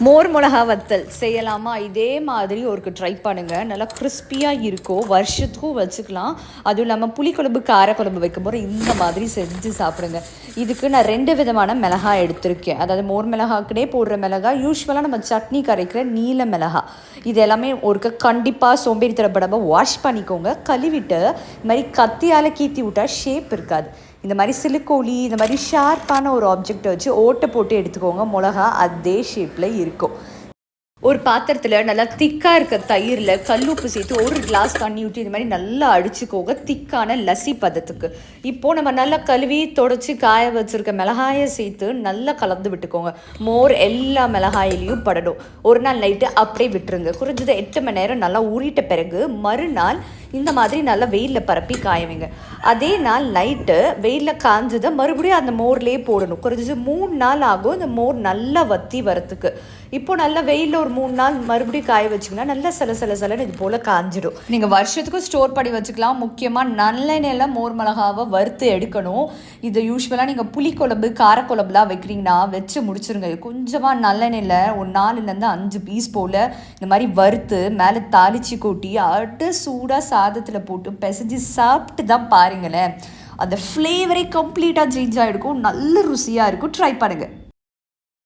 மோர் மிளகா வத்தல் செய்யலாமா? இதே மாதிரி ஒருக்கு ட்ரை பண்ணுங்கள். நல்லா கிறிஸ்பியாக இருக்கும், வருஷத்துக்கும் வச்சுக்கலாம். அதுவும் இல்லாமல் புளிக்குழம்பு காரக்குழம்பு வைக்கும் போது இந்த மாதிரி செஞ்சு சாப்பிடுங்க. இதுக்கு நான் 2 விதமான மிளகாய் எடுத்திருக்கேன். அதாவது மோர் மிளகாக்குனே போடுற மிளகாய், யூஸ்வலாக நம்ம சட்னி கரைக்கிற நீல மிளகாய். இது எல்லாமே ஒருக்க கண்டிப்பாக சோம்பேறித்தனப்படாமல் வாஷ் பண்ணிக்கோங்க. கழுவிட்டு இது மாதிரி கத்தியால் கீத்தி விட்டால் ஷேப் இருக்காது. இந்த மாதிரி சிலுக்கோலி, இந்த மாதிரி ஷார்ப்பான ஒரு ஆப்ஜெக்டை வச்சு ஓட்டை போட்டு எடுத்துக்கோங்க. மிளகா அதே ஷேப்பில் இருக்கும். ஒரு பாத்திரத்தில் நல்லா திக்காக இருக்க தயிரில் கல்லுப்பு சேர்த்து 1 கிளாஸ் தண்ணி ஊற்றி இது மாதிரி நல்லா அடிச்சுக்கோங்க, திக்கான லஸ்ஸி பதத்துக்கு. இப்போது நம்ம நல்லா கழுவி தொடச்சி காய வச்சுருக்க மிளகாயை சேர்த்து நல்லா கலந்து விட்டுக்கோங்க. மோர் எல்லா மிளகாயிலையும் படணும். ஒரு நாள் நைட்டு அப்படியே விட்டுருங்க. குறைஞ்சது 8 மணி நேரம் நல்லா ஊறிட்ட பிறகு மறுநாள் இந்த மாதிரி நல்லா வெயிலில் பரப்பி காய வைங்க. அதே நாள் நைட்டு வெயிலில் காஞ்சதை மறுபடியும் அந்த மோர்லேயே போடணும். குறைஞ்சது 3 நாள் ஆகும் இந்த மோர் நல்லா வற்றி வரத்துக்கு. இப்போ நல்லா வெயிலில் ஒரு 3 நாள் மறுபடியும் காய வச்சிங்கன்னா நல்லா சலன்னு இது போல் காஞ்சிடும். நீங்கள் வருஷத்துக்கும் ஸ்டோர் பண்ணி வச்சுக்கலாம். முக்கியமாக நல்லெண்ணெயில் மோர் மிளகாவை வறுத்து எடுக்கணும். இது யூஸ்வலாக நீங்கள் புளிக்குழம்பு காரக்குழம்புலாம் வைக்கிறீங்கன்னா வச்சு முடிச்சுருங்க. கொஞ்சமாக நல்லெண்ணெயில் ஒரு 4லேருந்து 5 பீஸ் போல் இந்த மாதிரி வறுத்து மேலே தாளித்து கொட்டி சூடாக சாதத்தில் போட்டு பிசைஞ்சு சாப்பிட்டு தான் பாருங்களேன். அந்த ஃப்ளேவரே கம்ப்ளீட்டாக சேஞ்ச் ஆகிருக்கும். நல்ல ருசியாக இருக்கும். ட்ரை பண்ணுங்கள்.